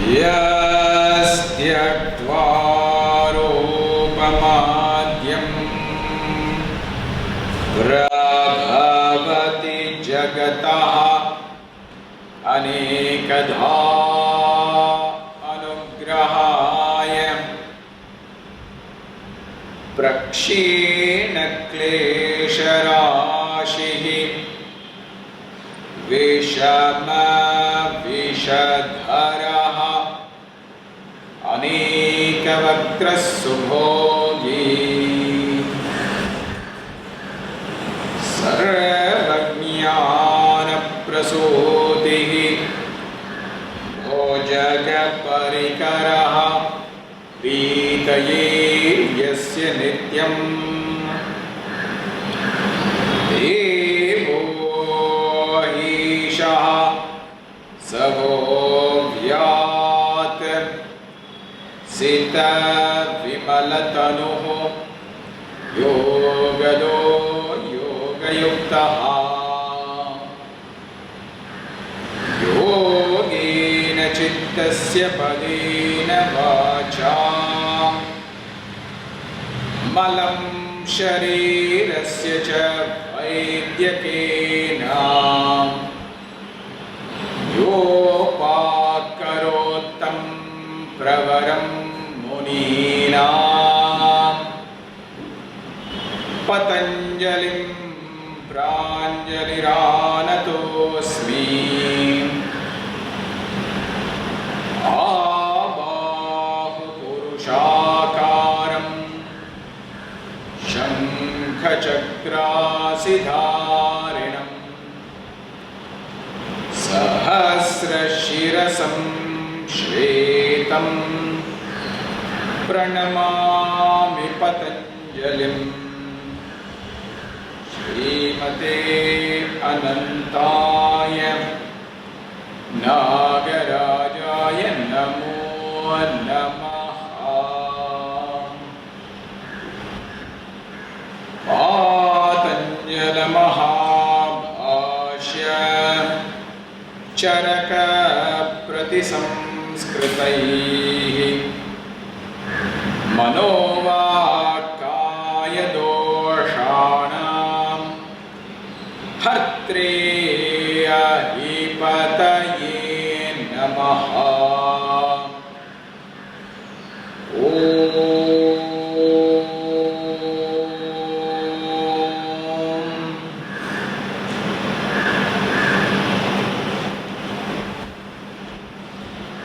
Yastyakva rupamadyam prabhavati jagataha anekadha anugrahaya prakshena klesharashihi vishama vishadharaha anekavaktra subhogi sarvajnana prasutihi bhojaga parikaraha pritaye yasya nityam devo hishaha savo vyat sita vimalatanuho yogado yogayuktaha yogena chittasya padena vacha malam sharirasya cha vaidyakena yopakarottam pravaram muninam Patanjalim pranjaliranatosmi abahu purushakaram shankhachakrasidharinam sahasrashirasam shvetam pranamami Patanjalim Srimate Anantaya Nagarajaya Namo Namaha Patanjala Mahabhashya Charaka Pratisamskritaihi Manovakaya Doshanam Hartreya Hipataye Namaha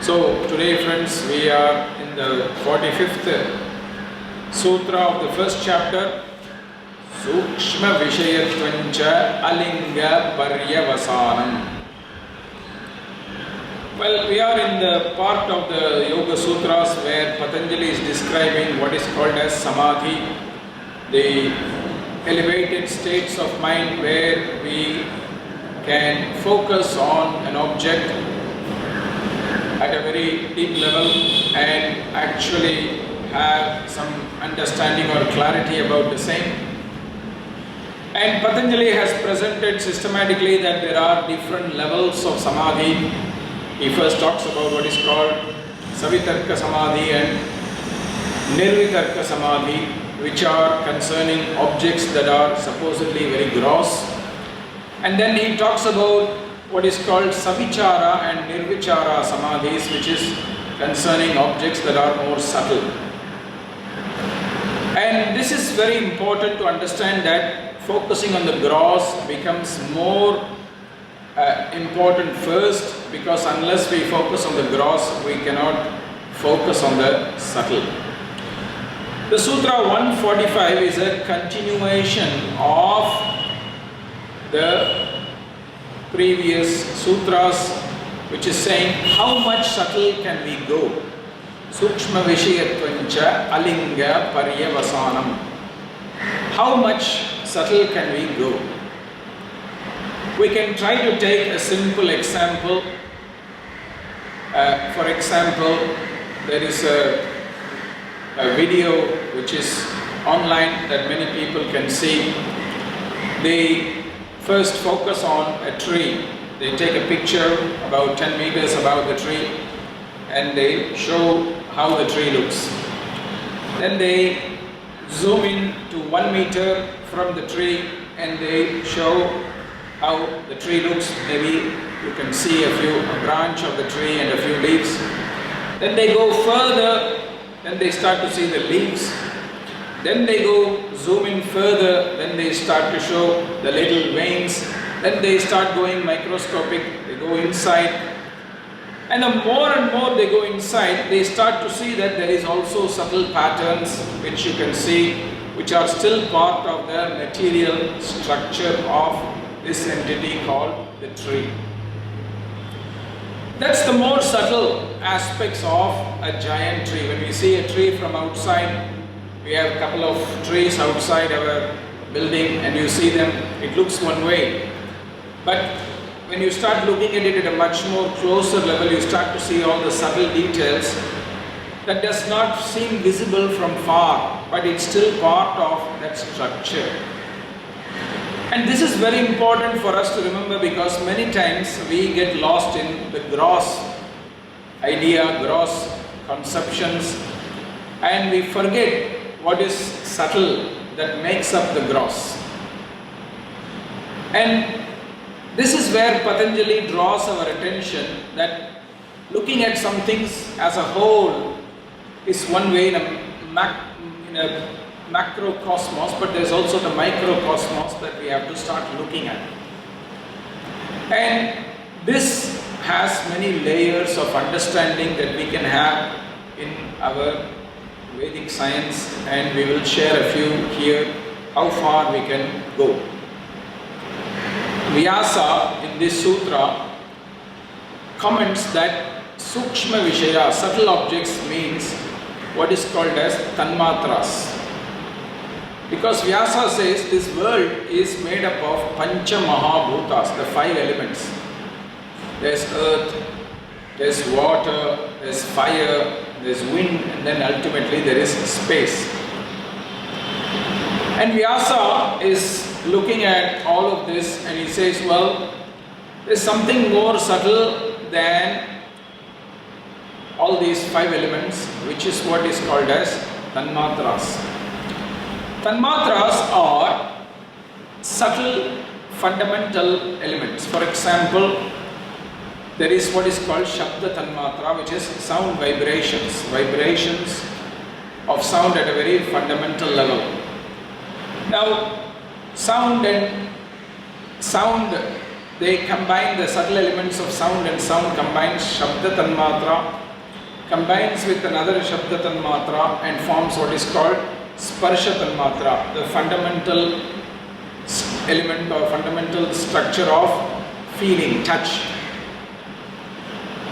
So today, friends, we are in the 45th sutra of the first chapter, Sukshma Vishayatvancha Alinga Paryavasanam. Well, we are in the part of the Yoga Sutras where Patanjali is describing what is called as Samadhi, the elevated states of mind where we can focus on an object at a very deep level and actually have some understanding or clarity about the same. And Patanjali has presented systematically that there are different levels of Samadhi. He first talks about what is called Savitarka Samadhi and Nirvitarka Samadhi, which are concerning objects that are supposedly very gross. And then he talks about what is called Savichara and Nirvichara Samadhis, which is concerning objects that are more subtle. And this is very important to understand that focusing on the gross becomes more important first, because unless we focus on the gross, we cannot focus on the subtle. The Sutra 145 is a continuation of the previous sutras, which is saying how much subtle can we go. Sukshma Vishayatvancha Alinga Paryavasanam. How much subtle can we go? We can try to take a simple example. For example, there is a video which is online that many people can see. They first focus on a tree. They take a picture about 10 meters above the tree, and they show how the tree looks. Then they zoom in to 1 meter from the tree and they show how the tree looks. Maybe you can see a branch of the tree and a few leaves. Then they go further, then they start to see the leaves. Then they go zoom in further, then they start to show the little veins. Then they start going microscopic, they go inside. And the more and more they go inside, they start to see that there is also subtle patterns which you can see, which are still part of the material structure of this entity called the tree. That's the more subtle aspects of a giant tree. When we see a tree from outside, we have a couple of trees outside our building and you see them, it looks one way. But when you start looking at it at a much more closer level, you start to see all the subtle details that does not seem visible from far, but it's still part of that structure. And this is very important for us to remember, because many times we get lost in the gross idea, gross conceptions, and we forget what is subtle that makes up the gross. And this is where Patanjali draws our attention, that looking at some things as a whole is one way in a macrocosmos, but there is also the microcosmos that we have to start looking at. And this has many layers of understanding that we can have in our Vedic science, and we will share a few here, how far we can go. Vyasa in this sutra comments that Sukshma Vishaya, subtle objects, means what is called as Tan Matras. Because Vyasa says this world is made up of Pancha Mahabhutas, the 5 elements. There's earth, there's water, there's fire, there's wind, and then ultimately there is space. And Vyasa is looking at all of this and he says, well, there's something more subtle than all these 5 elements, which is what is called as Tanmatras. Tanmatras are subtle fundamental elements. For example, there is what is called Shabda Tanmatra, which is sound vibrations of sound at a very fundamental level. Now, sound, they combine the subtle elements of sound, and sound combines Shabda Tanmatra, combines with another Shabda Tanmatra and forms what is called Sparsha Tanmatra, the fundamental element or fundamental structure of feeling, touch.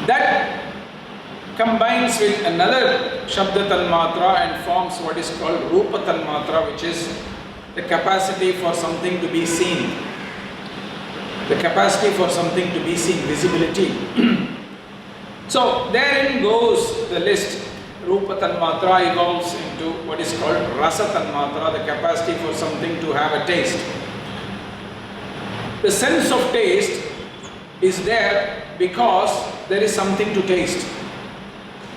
That combines with another Shabda Tanmatra and forms what is called Rupa Tanmatra, which is the capacity for something to be seen. The capacity for something to be seen, visibility. So therein goes the list. Rupa Tanmatra evolves into what is called Rasa Tanmatra, the capacity for something to have a taste. The sense of taste is there because there is something to taste.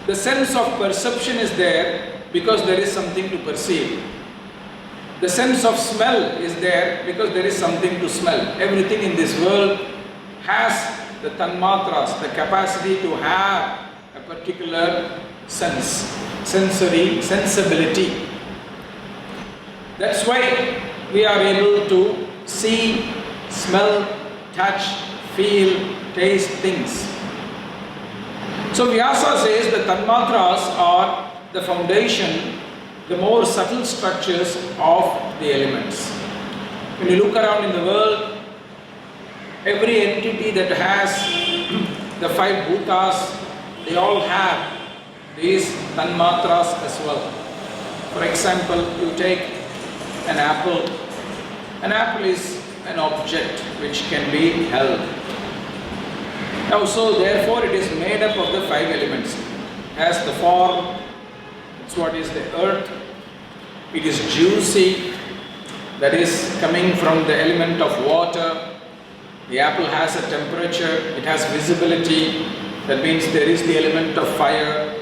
The sense of perception is there because there is something to perceive. The sense of smell is there because there is something to smell. Everything in this world has the Tanmatras, the capacity to have a particular sense, sensibility. That's why we are able to see, smell, touch, feel, taste things. So Vyasa says the Tanmatras are the foundation, the more subtle structures of the elements. When you look around in the world, every entity that has the 5 bhutas, they all have these Tanmatras as well. For example, you take an apple. An apple is an object which can be held. Now, so therefore it is made up of the 5 elements. It has the form, it's what is the earth, it is juicy, that is coming from the element of water. The apple has a temperature, it has visibility, That means there is the element of fire,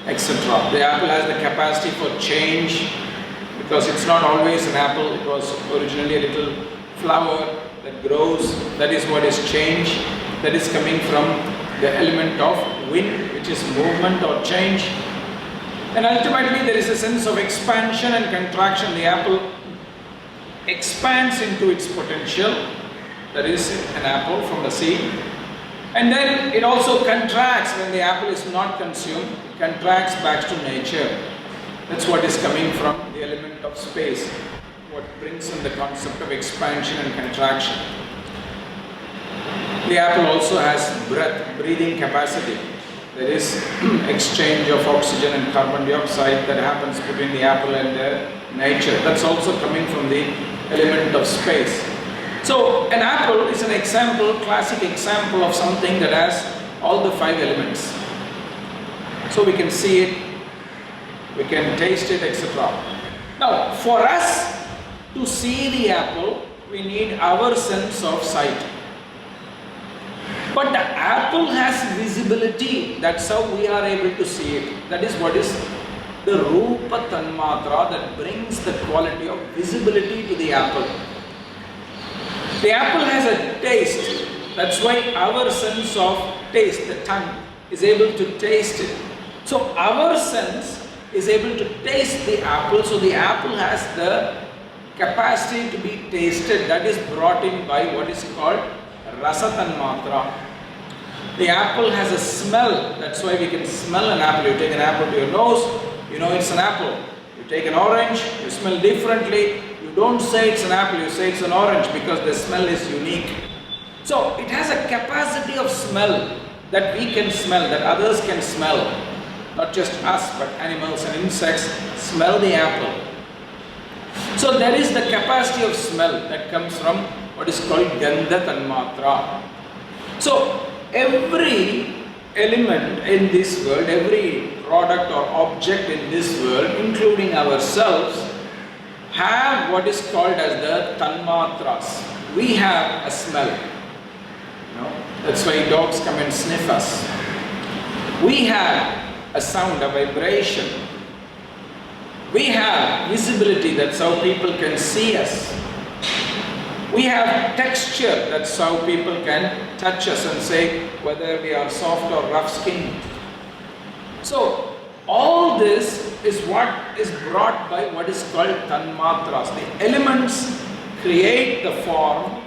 etc. The apple has the capacity for change, because it's not always an apple. It was originally a little flower that grows. That is what is change. That is coming from the element of wind, which is movement or change. And ultimately there is a sense of expansion and contraction. The apple expands into its potential. That is an apple from the seed. And then it also contracts when the apple is not consumed. It contracts back to nature. That's what is coming from the element of space. What brings in the concept of expansion and contraction. The apple also has breathing capacity. There is exchange of oxygen and carbon dioxide that happens between the apple and nature. That's also coming from the element of space. So an apple is an example, classic example of something that has all the 5 elements. So we can see it, we can taste it, etc. Now for us to see the apple, we need our sense of sight. But the apple has visibility. That's how we are able to see it. That is what is the Rupa Tanmatra that brings the quality of visibility to the apple. The apple has a taste. That's why our sense of taste, the tongue, is able to taste it. So our sense is able to taste the apple. So the apple has the capacity to be tasted. That is brought in by what is called Rasa Tanmatra. The apple has a smell. That's why we can smell an apple. You take an apple to your nose, you know it's an apple. You take an orange, you smell differently. You don't say it's an apple, you say it's an orange, because the smell is unique. So it has a capacity of smell that we can smell, that others can smell. Not just us, but animals and insects smell the apple. So there is the capacity of smell that comes from what is called Gandha Tanmatra. So every element in this world, every product or object in this world, including ourselves, have what is called as the Tanmatras. We have a smell. You know, that's why dogs come and sniff us. We have a sound, a vibration. We have visibility. That's how people can see us. We have texture. That's how people can touch us and say whether we are soft or rough skinned. So all this is what is brought by what is called Tanmatras. The elements create the form.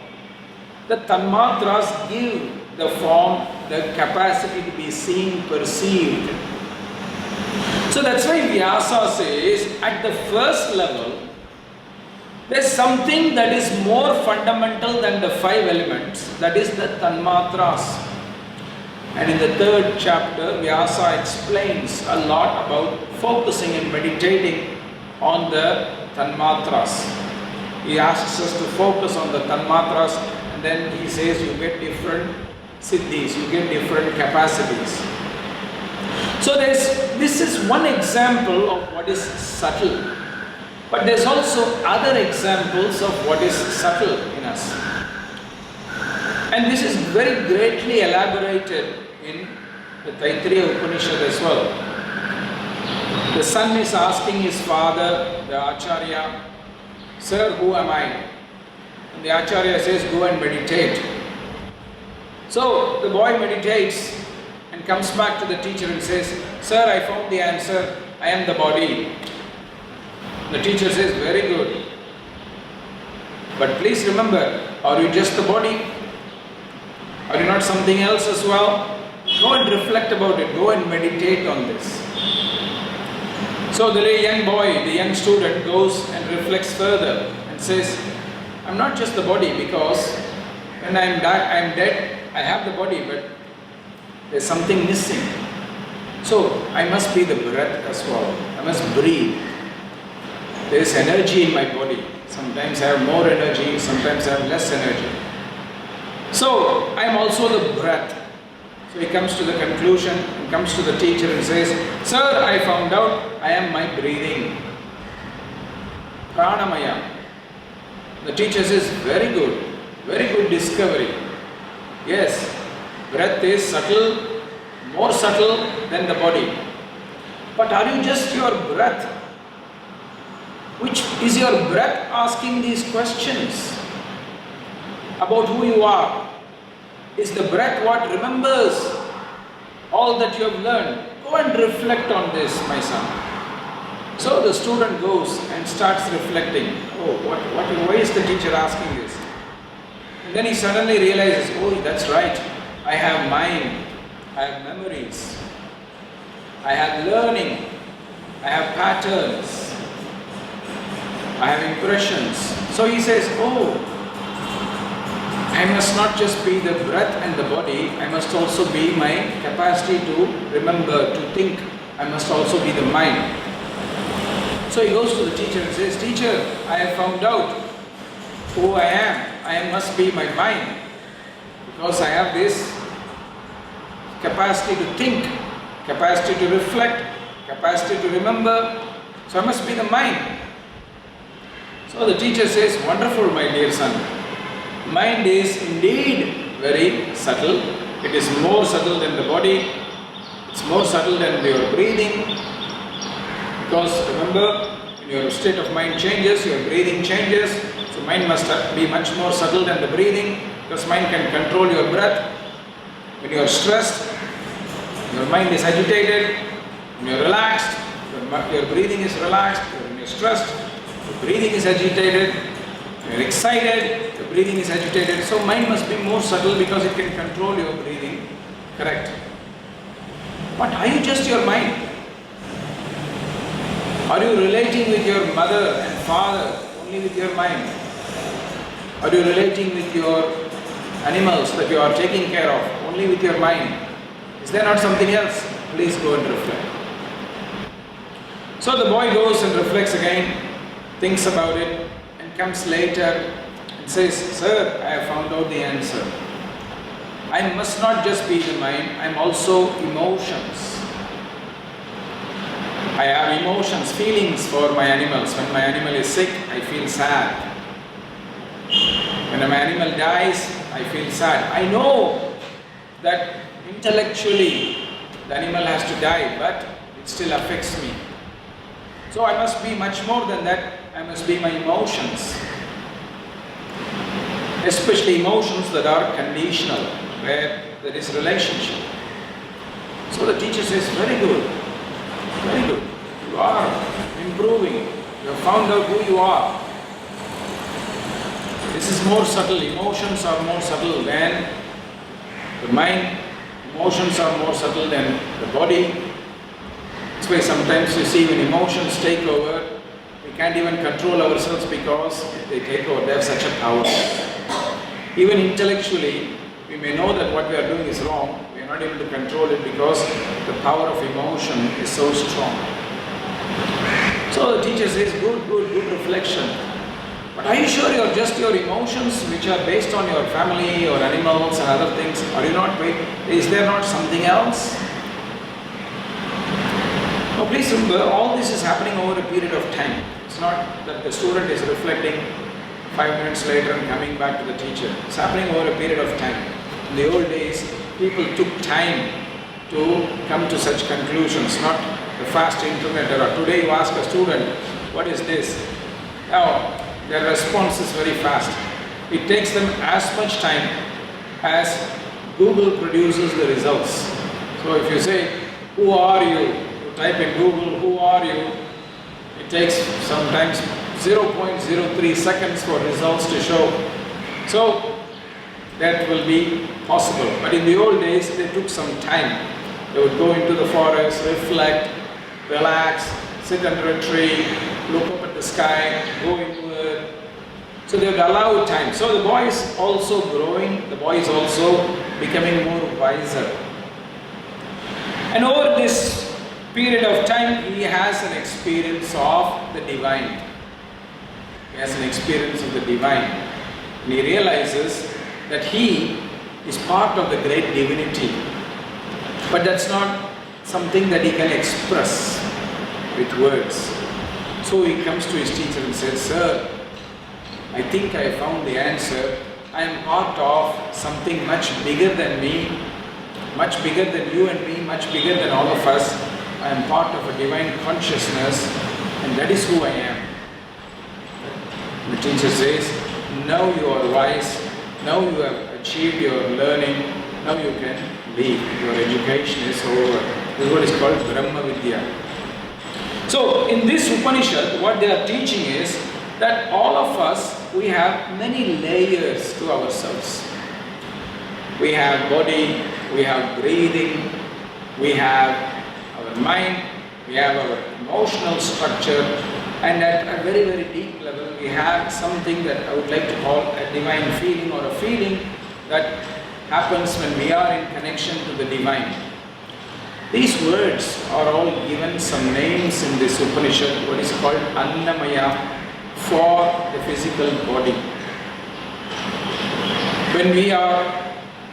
The Tanmatras give the form, the capacity to be seen, perceived. So that's why Vyasa says at the first level, there's something that is more fundamental than the 5 elements, that is the Tanmatras. And in the 3rd chapter, Vyasa explains a lot about focusing and meditating on the Tanmatras. He asks us to focus on the Tanmatras, and then he says you get different siddhis, you get different capacities. So this is one example of what is subtle. But there's also other examples of what is subtle in us. And this is very greatly elaborated in the Taittiriya Upanishad as well. The son is asking his father, the Acharya, "Sir, who am I?" And the Acharya says, "Go and meditate." So the boy meditates and comes back to the teacher and says, "Sir, I found the answer. I am the body." The teacher says, "Very good. But please remember, are you just the body? Are you not something else as well? Go and reflect about it. Go and meditate on this." So the young boy, the young student goes and reflects further and says, "I'm not just the body, because when I'm dead, I have the body, but there's something missing. So I must be the breath as well. I must breathe. There is energy in my body. Sometimes I have more energy, sometimes I have less energy. So I am also the breath." So he comes to the conclusion and comes to the teacher and says, "Sir, I found out I am my breathing. Pranamaya." The teacher says, very good discovery. Yes, breath is subtle more subtle than the body. But are you just your breath? Which is your breath asking these questions about who you are? Is the breath what remembers all that you have learned? Go and reflect on this, my son. So the student goes and starts reflecting. Oh, why is the teacher asking this? And then he suddenly realizes, oh, that's right. I have mind, I have memories, I have learning, I have patterns, I have impressions. So he says, oh, I must not just be the breath and the body, I must also be my capacity to remember, to think. I must also be the mind. So he goes to the teacher and says, teacher, I have found out who I am. I must be my mind, because I have this capacity to think, capacity to reflect, capacity to remember. So I must be the mind. So the teacher says, wonderful, my dear son. Mind is indeed very subtle. It is more subtle than the body. It's more subtle than your breathing. Because remember, when your state of mind changes, your breathing changes. So mind must be much more subtle than the breathing, because mind can control your breath. When you are stressed, your mind is agitated. When you are relaxed, your breathing is relaxed. When you are stressed, your breathing is agitated. When you are excited, your breathing is agitated. So mind must be more subtle because it can control your breathing. Correct. But are you just your mind? Are you relating with your mother and father only with your mind? Are you relating with your animals that you are taking care of only with your mind? Is there not something else? Please go and reflect. So the boy goes and reflects again, thinks about it, and comes later and says, sir, I have found out the answer. I must not just be the mind, I am also emotions. I have emotions, feelings for my animals. When my animal is sick, I feel sad. When my animal dies, I feel sad. I know that intellectually the animal has to die, but it still affects me. So I must be much more than that. I must be my emotions. Especially emotions that are conditional, where there is relationship. So the teacher says, very good. Very good. You are improving. You have found out who you are. This is more subtle. Emotions are more subtle than the mind. Emotions are more subtle than the body. That's why sometimes you see when emotions take over, we can't even control ourselves because they take over. They have such a power. Even intellectually, we may know that what we are doing is wrong. We are not able to control it because the power of emotion is so strong. So the teacher says, good reflection. But are you sure you are just your emotions which are based on your family or animals and other things? Are you not? Is there not something else? Now please remember, all this is happening over a period of time. It's not that the student is reflecting 5 minutes later and coming back to the teacher. It's happening over a period of time. In the old days, people took time to come to such conclusions, not the fast internet era. Today you ask a student, what is this? Now, their response is very fast. It takes them as much time as Google produces the results. So if you say, who are you? You type in Google, who are you? It takes sometimes 0.03 seconds for results to show. So that will be possible. But in the old days, they took some time. They would go into the forest, reflect, relax, sit under a tree, look up at the sky, go inward. So they would allow time. So the boy is also growing, the boy is also becoming more wiser. And over this period of time, he has an experience of the divine. He has an experience of the divine. And he realizes that he is part of the great divinity. But that's not something that he can express with words. So he comes to his teacher and says, sir, I think I found the answer. I am part of something much bigger than me. much bigger than you and me, much bigger than all of us. I am part of a divine consciousness, and that is who I am. The teacher says, now you are wise, now you have achieved your learning, now you can leave. Your education is over. This is what is called Brahma Vidya. So, in this Upanishad, what they are teaching is that all of us, we have many layers to ourselves. We have body, we have breathing, we have our mind, we have our emotional structure, and at a very, very deep level, we have something that I would like to call a divine feeling, or a feeling that happens when we are in connection to the divine. These words are all given some names in this Upanishad, what is called Annamaya, for the physical body. When we are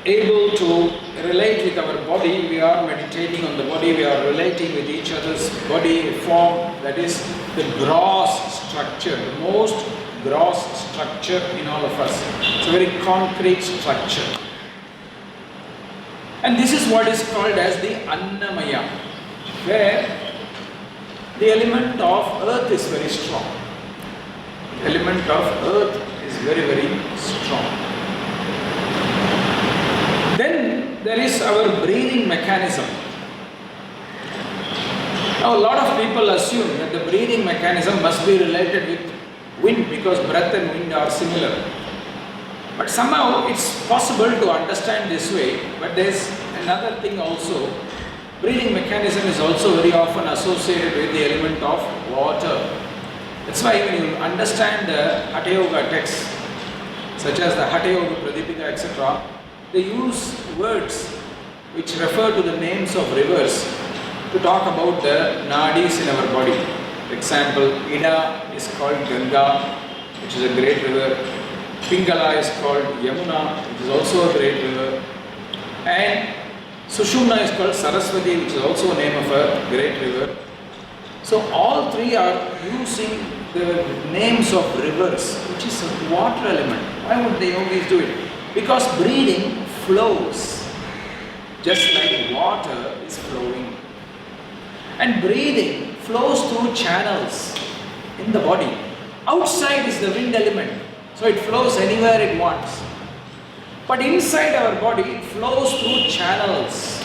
able to relate with our body, we are meditating on the body, we are relating with each other's body form, that is the gross structure, the most gross structure in all of us. It's a very concrete structure. And this is what is called as the Annamaya, where the element of earth is very strong. The element of earth is very, very strong. Then there is our breathing mechanism. Now a lot of people assume that the breathing mechanism must be related with wind, because breath and wind are similar. But somehow it's possible to understand this way, but there is another thing also. Breathing mechanism is also very often associated with the element of water. That's why when you understand the Hatha Yoga texts, such as the Hatha Yoga Pradipika, etc., they use words which refer to the names of rivers to talk about the nadis in our body. For example, Ida is called Ganga, which is a great river. Pingala is called Yamuna, which is also a great river. And Sushumna is called Saraswati, which is also a name of a great river. So all three are using the names of rivers, which is a water element. Why would the yogis do it? Because breathing flows, just like water is flowing. And breathing flows through channels in the body. Outside is the wind element, so it flows anywhere it wants. But inside our body, it flows through channels.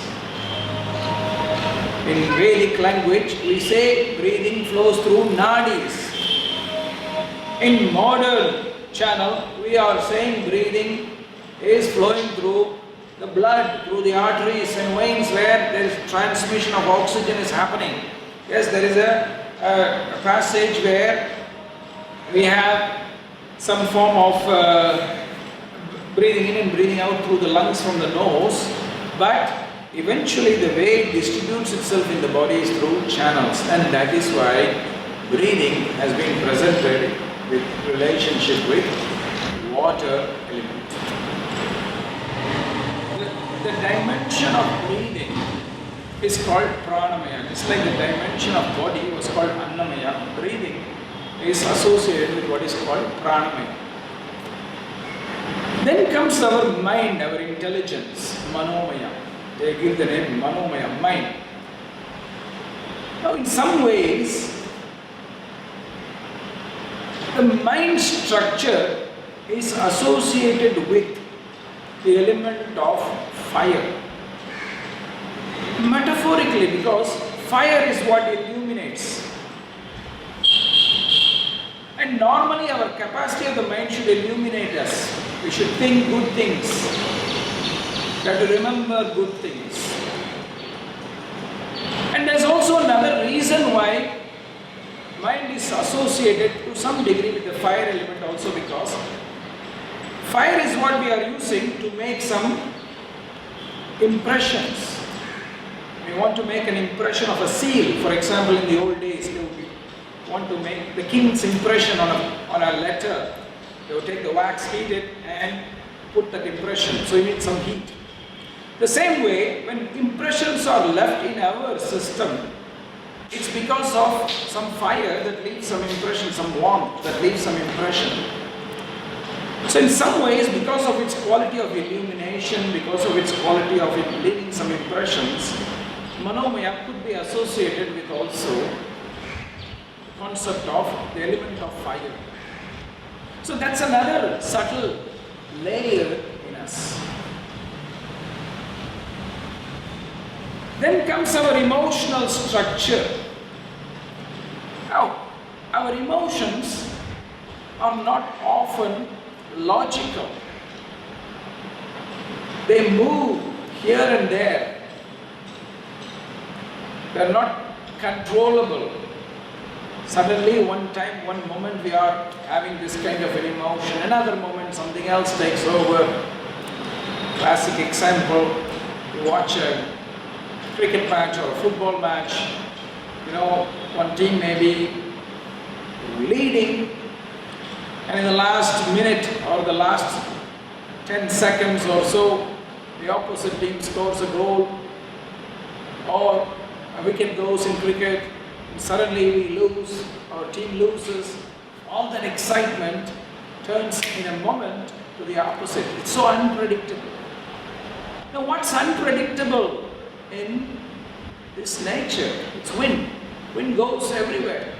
In Vedic language, we say breathing flows through nadis. In modern channel, we are saying breathing is flowing through the blood, through the arteries and veins, where there is transmission of oxygen is happening. Yes, there is a passage where we have some form of breathing in and breathing out through the lungs from the nose, but eventually the way it distributes itself in the body is through channels, and that is why breathing has been presented with relationship with water element. The dimension of breathing is called pranamaya. It's like the dimension of body was called annamaya. Breathing is associated with what is called pranamaya. Then comes our mind, our intelligence, manomaya. They give the name manomaya, mind. Now in some ways, the mind structure is associated with the element of fire. Metaphorically, because fire is what illuminates. And normally our capacity of the mind should illuminate us. We should think good things. We have to remember good things. And there's also another reason why mind is associated to some degree with the fire element also, because fire is what we are using to make some impressions. We want to make an impression of a seal. For example, in the old days, they would want to make the king's impression on a letter. They would take the wax, heat it, and put that impression. So you need some heat. The same way, when impressions are left in our system, it's because of some fire that leaves some impression, some warmth that leaves some impression. So in some ways, because of its quality of illumination, because of its quality of it leaving some impressions, Manomaya could be associated with also the concept of the element of fire. So that's another subtle layer in us. Then comes our emotional structure. Now, our emotions are not often logical. They move here and there. They are not controllable. Suddenly, one time, one moment we are having this kind of an emotion, another moment something else takes over. Classic example, you watch a cricket match or a football match, one team may be leading, and in the last minute or the last 10 seconds or so, the opposite team scores a goal, or a wicket goes in cricket, and suddenly we lose, our team loses. All that excitement turns in a moment to the opposite. It's so unpredictable. Now, what's unpredictable in this nature? It's wind. Wind goes everywhere.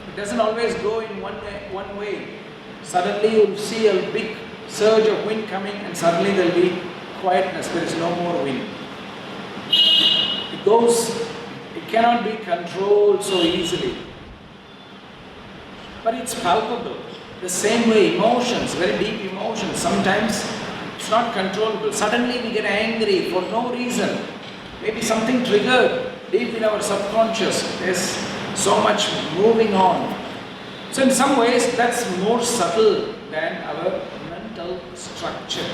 It doesn't always go in one way. Suddenly you'll see a big surge of wind coming, and suddenly there'll be quietness. There is no more wind. It cannot be controlled so easily. But it's palpable. The same way emotions, very deep emotions, sometimes it's not controllable. Suddenly we get angry for no reason. Maybe something triggered deep in our subconscious. There's so much moving on. So in some ways that's more subtle than our mental structure.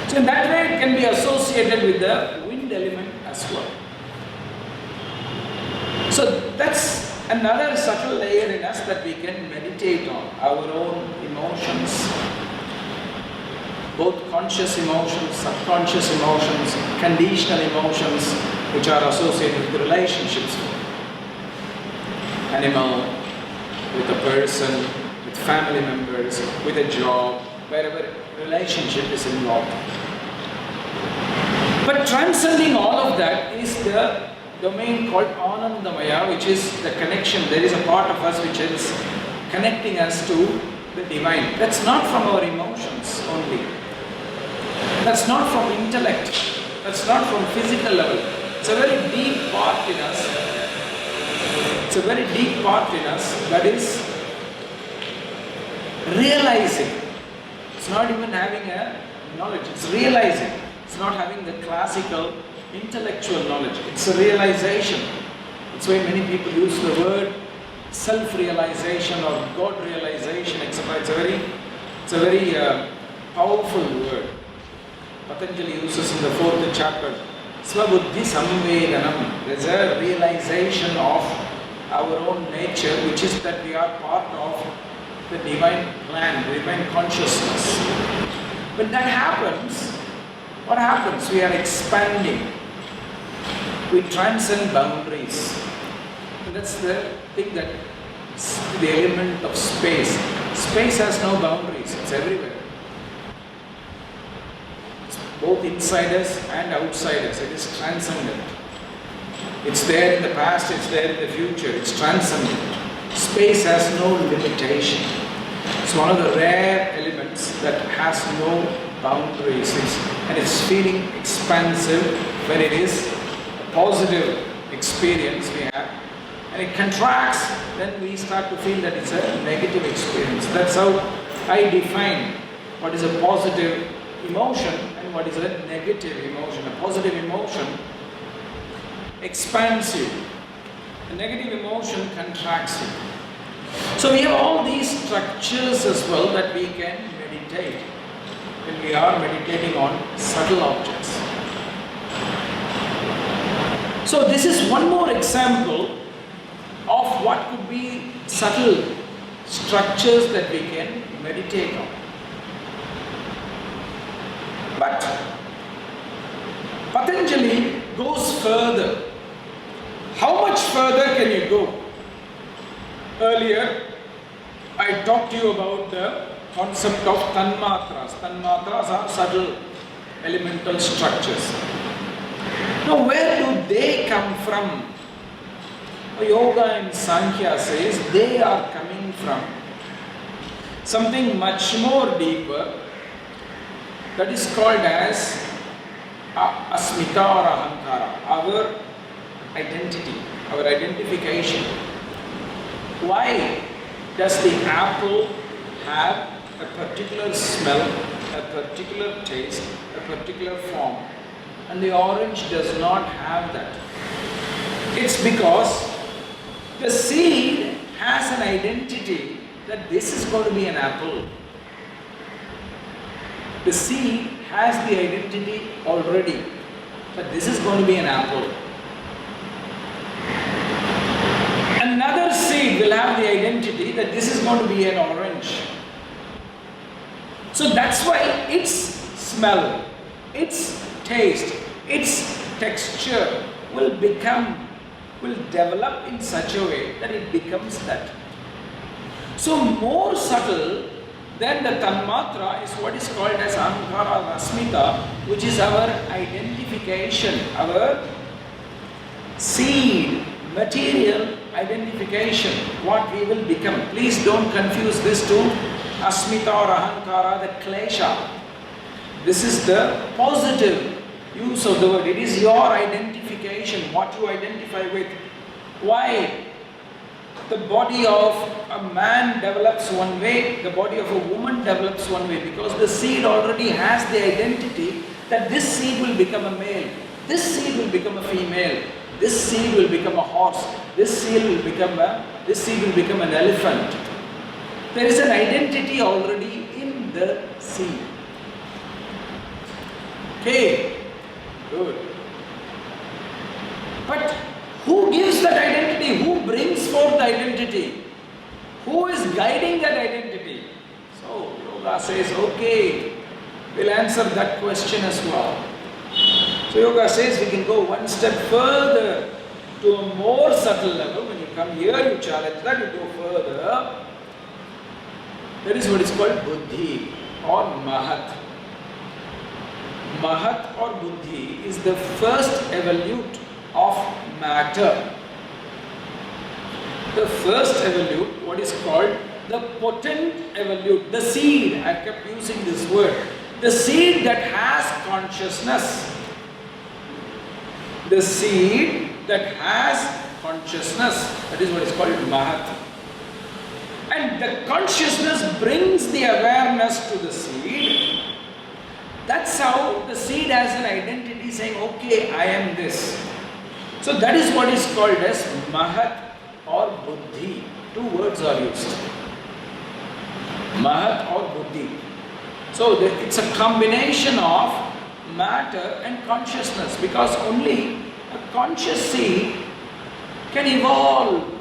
So in that way it can be associated with the wind element as well. So that's another subtle layer in us that we can meditate on, our own emotions, both conscious emotions, subconscious emotions, conditional emotions, which are associated with relationships, animal, with a person, with family members, with a job, wherever relationship is involved. But transcending all of that is the domain called Anandamaya, which is the connection. There is a part of us which is connecting us to the divine. That's not from our emotions only. That's not from intellect. That's not from physical level. It's a very deep part in us. It's a very deep part in us that is realizing. It's not even having a knowledge. It's realizing. It's not having the classical intellectual knowledge. It's a realization. That's why many people use the word self-realization or God-realization, etc. It's a very powerful word. Patanjali uses in the 4th chapter, Swabuddhi Samvedanam. There's a realization of our own nature, which is that we are part of the divine plan, the divine consciousness. When that happens, what happens? We are expanding. We transcend boundaries. And that's the thing, that the element of space. Space has no boundaries. It's everywhere. It's both inside us and outside us. It is transcendent. It's there in the past, it's there in the future. It's transcendent. Space has no limitation. It's one of the rare elements that has no boundaries, and it's feeling expansive when it is a positive experience we have, and it contracts, then we start to feel that it's a negative experience. That's how I define what is a positive emotion and what is a negative emotion. A positive emotion expands you. A negative emotion contracts you. So we have all these structures as well that we can meditate when we are meditating on subtle objects. So this is one more example of what could be subtle structures that we can meditate on. But Patanjali goes further. How much further can you go? Earlier, I talked to you about the concept of Tan Matras. Tan Matras are subtle elemental structures. Now, where do they come from? Yoga and Samkhya says they are coming from something much more deeper, that is called as asmita or ahankara, our identity, our identification. Why does the apple have a particular smell, a particular taste, a particular form, and the orange does not have that? It's because the seed has an identity that this is going to be an apple. The seed has the identity already that this is going to be an apple. Another seed will have the identity that this is going to be an orange. So that's why its smell, its taste, its texture will develop in such a way that it becomes that. So more subtle than the Tanmatra is what is called as Ahankara or Asmita, which is our identification, our seed, material identification, what we will become. Please don't confuse this to Asmita or Ahankara, the Klesha. This is the positive use of the word. It is your identification, what you identify with. Why? The body of a man develops one way, the body of a woman develops one way, because the seed already has the identity that this seed will become a male, this seed will become a female, this seed will become a horse, this seed will become an elephant. There is an identity already in the seed. Okay, good. But who gives that identity? Who brings forth the identity? Who is guiding that identity? So, Yoga says, okay, we'll answer that question as well. So, Yoga says we can go one step further to a more subtle level. When you come here, you challenge that, you go further. That is what is called Buddhi or Mahat. Mahat or Buddhi is the first evolute of matter. The first evolute, what is called the potent evolute, the seed, I kept using this word, the seed that has consciousness. The seed that has consciousness, that is what is called Mahat. And the consciousness brings the awareness to the seed. That's how the seed has an identity saying, okay, I am this. So that is what is called as Mahat or Buddhi. Two words are used. Mahat or Buddhi. So it's a combination of matter and consciousness, because only a conscious seed can evolve.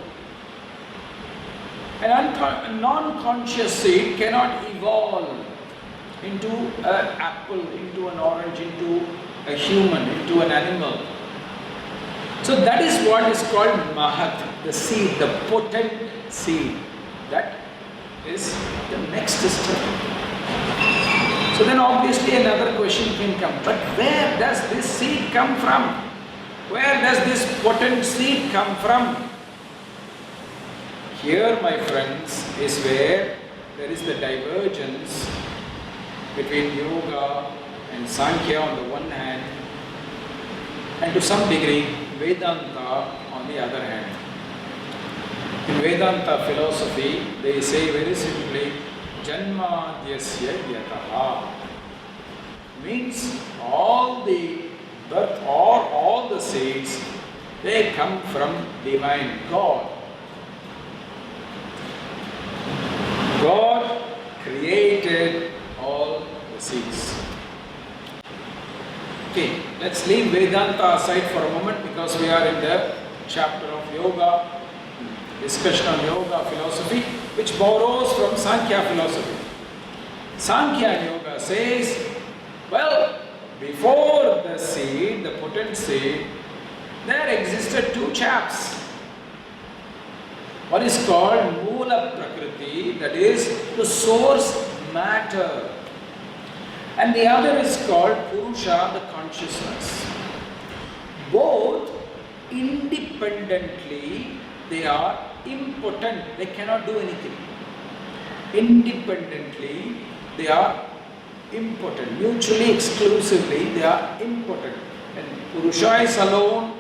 A non-conscious seed cannot evolve into an apple, into an orange, into a human, into an animal. So that is what is called Mahat, the seed, the potent seed. That is the next step. So then obviously another question can come, but where does this seed come from? Where does this potent seed come from? Here, my friends, is where there is the divergence between Yoga and Samkhya on the one hand, and to some degree Vedanta on the other hand. In Vedanta philosophy, they say very simply, Janmadyasya yataha, means all the birth or all the seeds, they come from divine God. God created all the seeds. Okay, let's leave Vedanta aside for a moment, because we are in the chapter of Yoga, discussion on Yoga philosophy, which borrows from Samkhya philosophy. Samkhya Yoga says, well, before the seed, the potent seed, there existed two chaps. One is called Moola Prakriti, that is the source matter. And the other is called Purusha, the consciousness. Both independently, they are impotent. They cannot do anything. Independently, they are impotent. Mutually, exclusively, they are impotent. And Purusha is alone,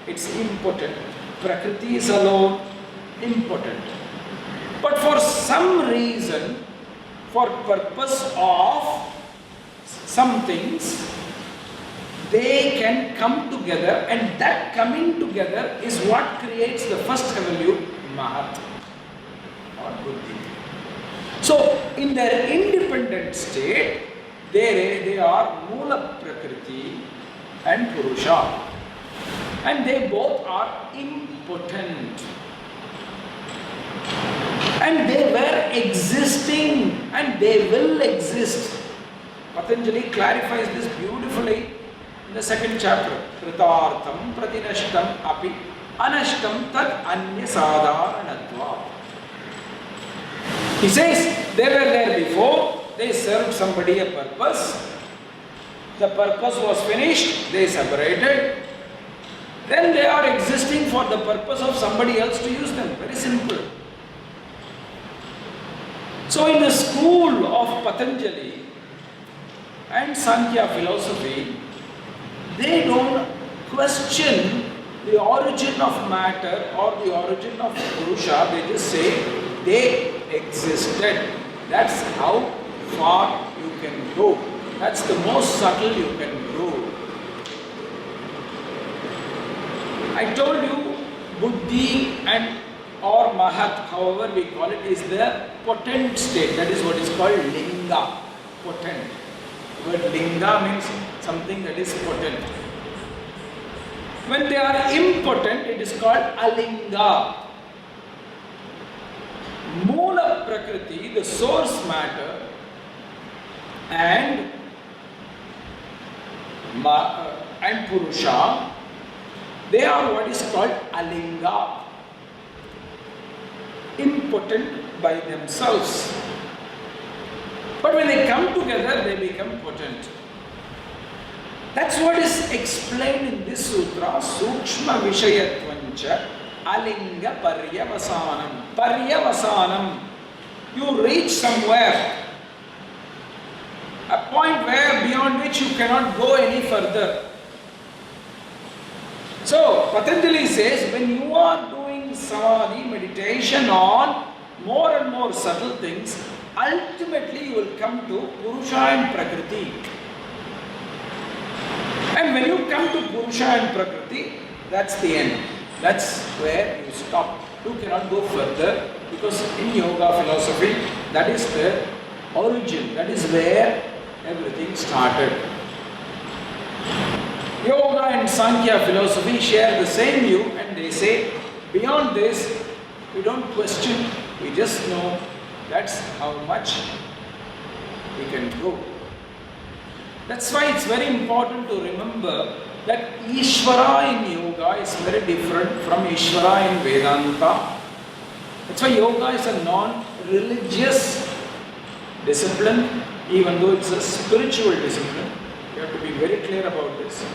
it's impotent. Prakriti is alone, impotent. But for some reason, for purpose of some things, they can come together, and that coming together is what creates the first evolute, Mahat or Buddhi. So, in their independent state, they are Mula Prakriti and Purusha, and they both are impotent. And they were existing, and they will exist. Patanjali clarifies this beautifully in the second chapter. Kritartham pratinashtam api anashtam tad anya sadharanatva. He says, they were there before, they served somebody a purpose. The purpose was finished, they separated. Then they are existing for the purpose of somebody else to use them. Very simple. So in the school of Patanjali and Samkhya philosophy, they don't question the origin of matter or the origin of Purusha. They just say they existed. That's how far you can go. That's the most subtle you can go. I told you Buddhi and or Mahat, however we call it, is the potent state. That is what is called Linga, potent. The word Linga means something that is potent. When they are impotent, it is called Alinga. Mula Prakriti, the source matter, and Purusha, they are what is called Alinga. Impotent by themselves. But when they come together, they become potent. That's what is explained in this sutra, Sukshma Vishayatvancha Alinga Paryavasanam. Paryavasanam. You reach somewhere, a point where beyond which you cannot go any further. So, Patanjali says, when you are doing Samadhi meditation on more and more subtle things, ultimately you will come to Purusha and Prakriti. And when you come to Purusha and Prakriti, that's the end. That's where you stop. You cannot go further, because in yoga philosophy, that is the origin. That is where everything started. Yoga and Samkhya philosophy share the same view, and they say, beyond this, we don't question, we just know that's how much we can go. That's why it's very important to remember that Ishvara in yoga is very different from Ishvara in Vedanta. That's why yoga is a non-religious discipline, even though it's a spiritual discipline. You have to be very clear about this.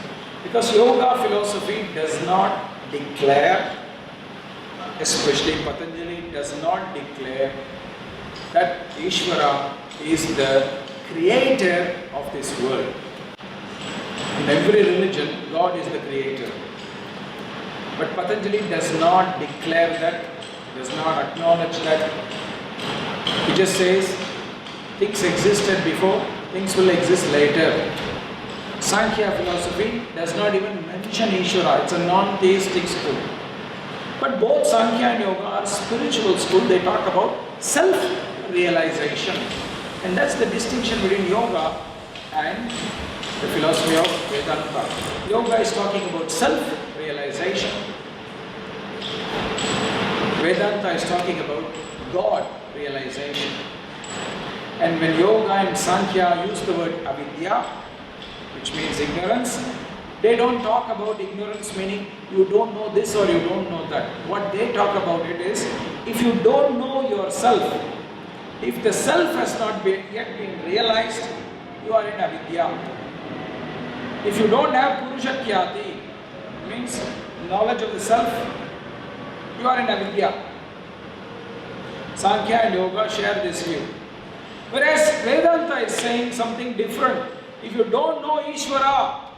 Because yoga philosophy does not declare, especially Patanjali does not declare that Ishvara is the creator of this world. In every religion, God is the creator. But Patanjali does not declare that, does not acknowledge that. He just says, things existed before, things will exist later. Samkhya philosophy does not even mention Ishvara. It's a non-theistic school. But both Samkhya and Yoga are spiritual school. They talk about self-realization. And that's the distinction between Yoga and the philosophy of Vedanta. Yoga is talking about self-realization. Vedanta is talking about God realization. And when Yoga and Samkhya use the word avidya, which means ignorance, they don't talk about ignorance meaning you don't know this or you don't know that. What they talk about it is, if you don't know yourself, If the self has not yet been realized, you are in avidya. If you don't have purusha khyati, means knowledge of the self, you are in avidya. Samkhya and Yoga share this view. Whereas Vedanta is saying something different. If you don't know Ishvara,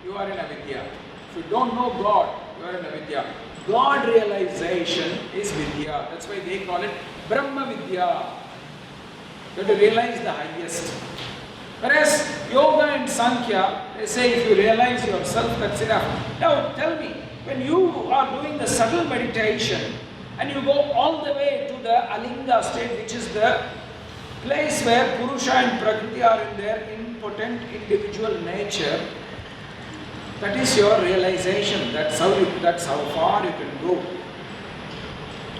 you are in avidya. If you don't know God, you are in avidya. God realization is vidya. That's why they call it Brahma Vidya. You have to realize the highest. Whereas Yoga and Samkhya, they say if you realize yourself, that's enough. Now tell me, when you are doing the subtle meditation and you go all the way to the Alinga state, which is the place where Purusha and Prakriti are in their impotent individual nature, that is your realization. That's how far you can go.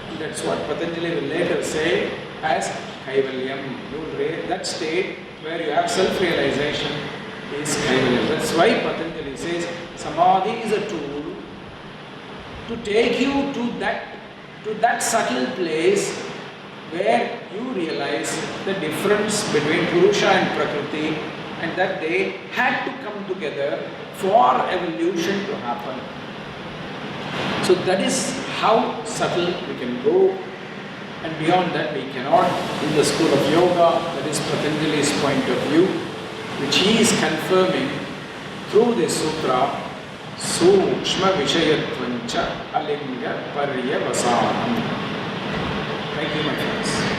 And that's what Patanjali will later say as Kaivalyam. That state where you have self-realization is Kaivalyam. That's why Patanjali says Samadhi is a tool to take you to that subtle place where you realize the difference between Purusha and Prakriti, and that they had to come together for evolution to happen. So that is how subtle we can go, and beyond that we cannot. In the school of yoga, that is Patanjali's point of view, which he is confirming through this sutra, Sukshma Vishayatvancha Alinga Paryavasanam. Thank you, my friends.